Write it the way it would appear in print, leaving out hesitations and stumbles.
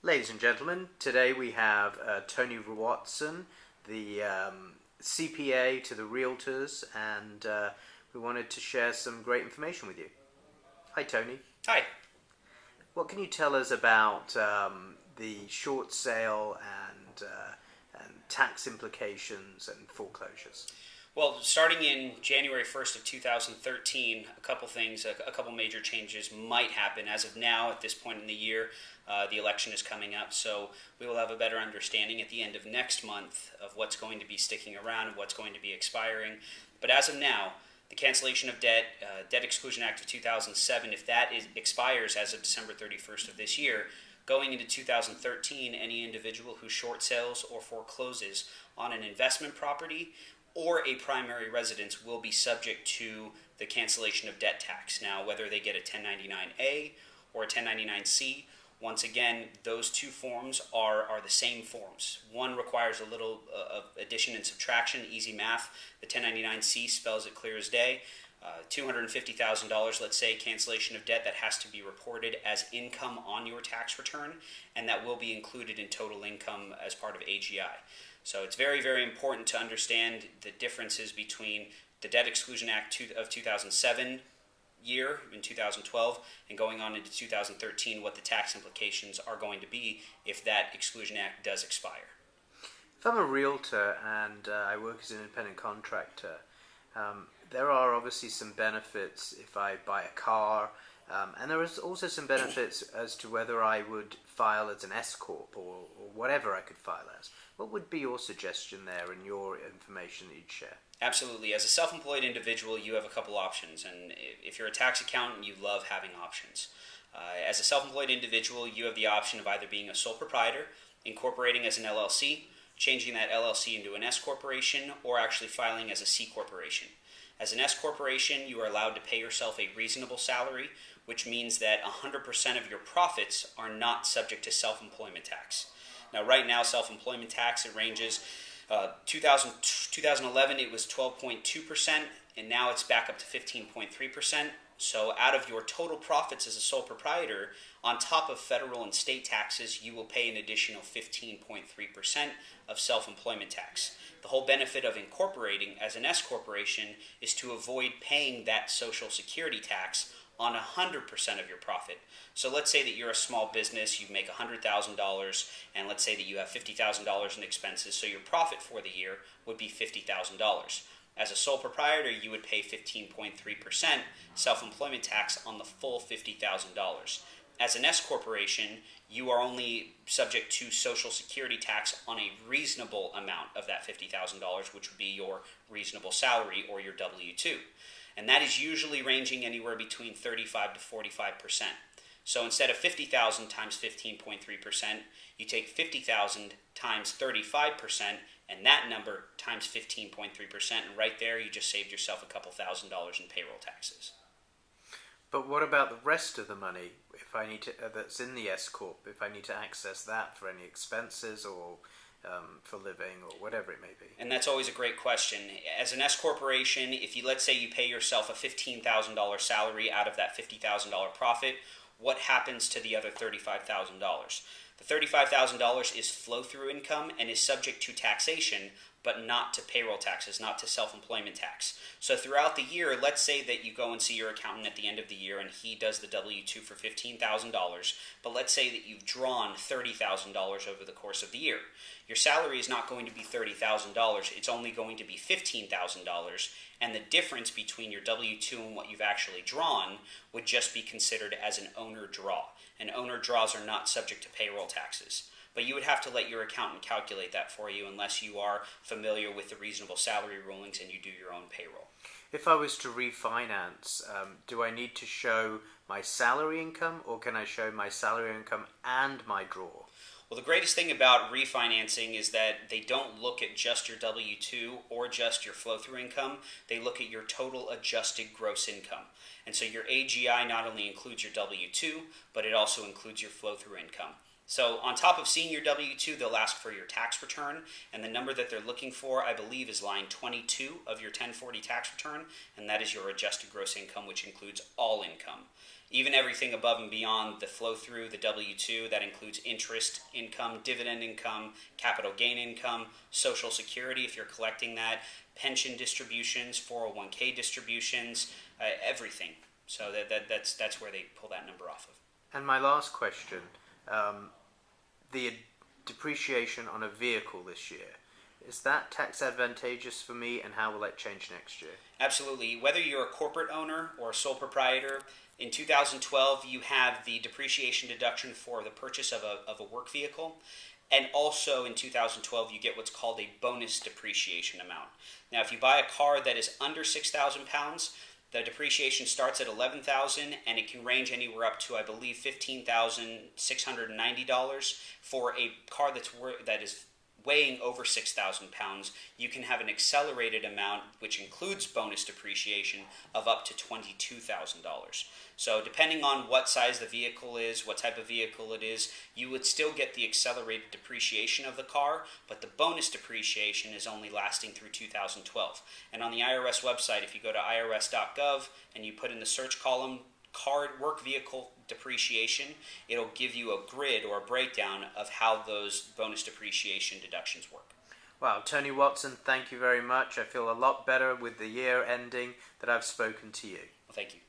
Ladies and gentlemen, today we have Tony Watson, the CPA to the realtors, and we wanted to share some great information with you. Hi, Tony. Hi. What can you tell us about the short sale and tax implications and foreclosures? Well, starting in January 1st of 2013, a couple major changes might happen. As of now, at this point in the year, the election is coming up, so we will have a better understanding at the end of next month of what's going to be sticking around and what's going to be expiring. But as of now, the cancellation of debt, Debt Exclusion Act of 2007, if that expires as of December 31st of this year, going into 2013, any individual who short sales or forecloses on an investment property or a primary residence will be subject to the cancellation of debt tax. Now, whether they get a 1099-A or a 1099-C, once again, those two forms are the same forms. One requires a little of addition and subtraction, easy math. The 1099-C spells it clear as day. $250,000, let's say, cancellation of debt, that has to be reported as income on your tax return, and that will be included in total income as part of AGI. So it's very, very important to understand the differences between the Debt Exclusion Act of 2007 year in 2012 and going on into 2013, what the tax implications are going to be if that Exclusion Act does expire. If I'm a realtor and I work as an independent contractor, there are obviously some benefits if I buy a car, and there is also some benefits as to whether I would file as an S Corp or whatever I could file as. What would be your suggestion there and your information that you'd share? Absolutely. As a self-employed individual, you have a couple options, and if you're a tax accountant, you love having options. As a self-employed individual, you have the option of either being a sole proprietor, incorporating as an LLC, changing that LLC into an S corporation, or actually filing as a C corporation. As an S corporation, you are allowed to pay yourself a reasonable salary, which means that 100% of your profits are not subject to self-employment tax. Now, right now, self-employment tax, it ranges, 2011 it was 12.2%, and now it's back up to 15.3%. So out of your total profits as a sole proprietor, on top of federal and state taxes, you will pay an additional 15.3% of self-employment tax. The whole benefit of incorporating as an S corporation is to avoid paying that Social Security tax on 100% of your profit. So let's say that you're a small business, you make $100,000, and let's say that you have $50,000 in expenses, so your profit for the year would be $50,000. As a sole proprietor, you would pay 15.3% self-employment tax on the full $50,000. As an S corporation, you are only subject to Social Security tax on a reasonable amount of that $50,000, which would be your reasonable salary or your W-2. And that is usually ranging anywhere between 35 to 45%. So instead of 50,000 times 15.3%, you take 50,000 times 35%, and that number times 15.3%, and right there you just saved yourself a couple $1,000s in payroll taxes. But what about the rest of the money if I need to, that's in the S Corp, if I need to access that for any expenses or for living or whatever it may be? And that's always a great question. As an S corporation, if you, let's say you pay yourself a $15,000 salary out of that $50,000 profit, what happens to the other $35,000? The $35,000 is flow-through income and is subject to taxation, but not to payroll taxes, not to self-employment tax. So throughout the year, let's say that you go and see your accountant at the end of the year and he does the W-2 for $15,000, but let's say that you've drawn $30,000 over the course of the year. Your salary is not going to be $30,000, it's only going to be $15,000, and the difference between your W-2 and what you've actually drawn would just be considered as an owner draw. And owner draws are not subject to payroll taxes. But you would have to let your accountant calculate that for you unless you are familiar with the reasonable salary rulings and you do your own payroll. If I was to refinance, do I need to show my salary income, or can I show my salary income and my draw? Well, the greatest thing about refinancing is that they don't look at just your W-2 or just your flow-through income. They look at your total adjusted gross income. And so your AGI not only includes your W-2, but it also includes your flow-through income. So on top of seeing your W-2, they'll ask for your tax return, and the number that they're looking for, I believe, is line 22 of your 1040 tax return, and that is your adjusted gross income, which includes all income. Even everything above and beyond the flow-through, the W-2, that includes interest income, dividend income, capital gain income, Social Security if you're collecting that, pension distributions, 401k distributions, everything. So that's where they pull that number off of. And my last question, the depreciation on a vehicle this year, is that tax advantageous for me, and how will that change next year? Absolutely. Whether you're a corporate owner or a sole proprietor, in 2012 you have the depreciation deduction for the purchase of a work vehicle. And also in 2012 you get what's called a bonus depreciation amount. Now if you buy a car that is under 6,000 pounds, the depreciation starts at $11,000 and it can range anywhere up to, I believe, $15,690 for a car that is weighing over 6,000 pounds. You can have an accelerated amount, which includes bonus depreciation, of up to $22,000. So depending on what size the vehicle is, what type of vehicle it is, you would still get the accelerated depreciation of the car, but the bonus depreciation is only lasting through 2012. And on the IRS website, if you go to irs.gov and you put in the search column car work vehicle depreciation, it'll give you a grid or a breakdown of how those bonus depreciation deductions work. Wow, Tony Watson, thank you very much. I feel a lot better with the year ending that I've spoken to you. Well, thank you.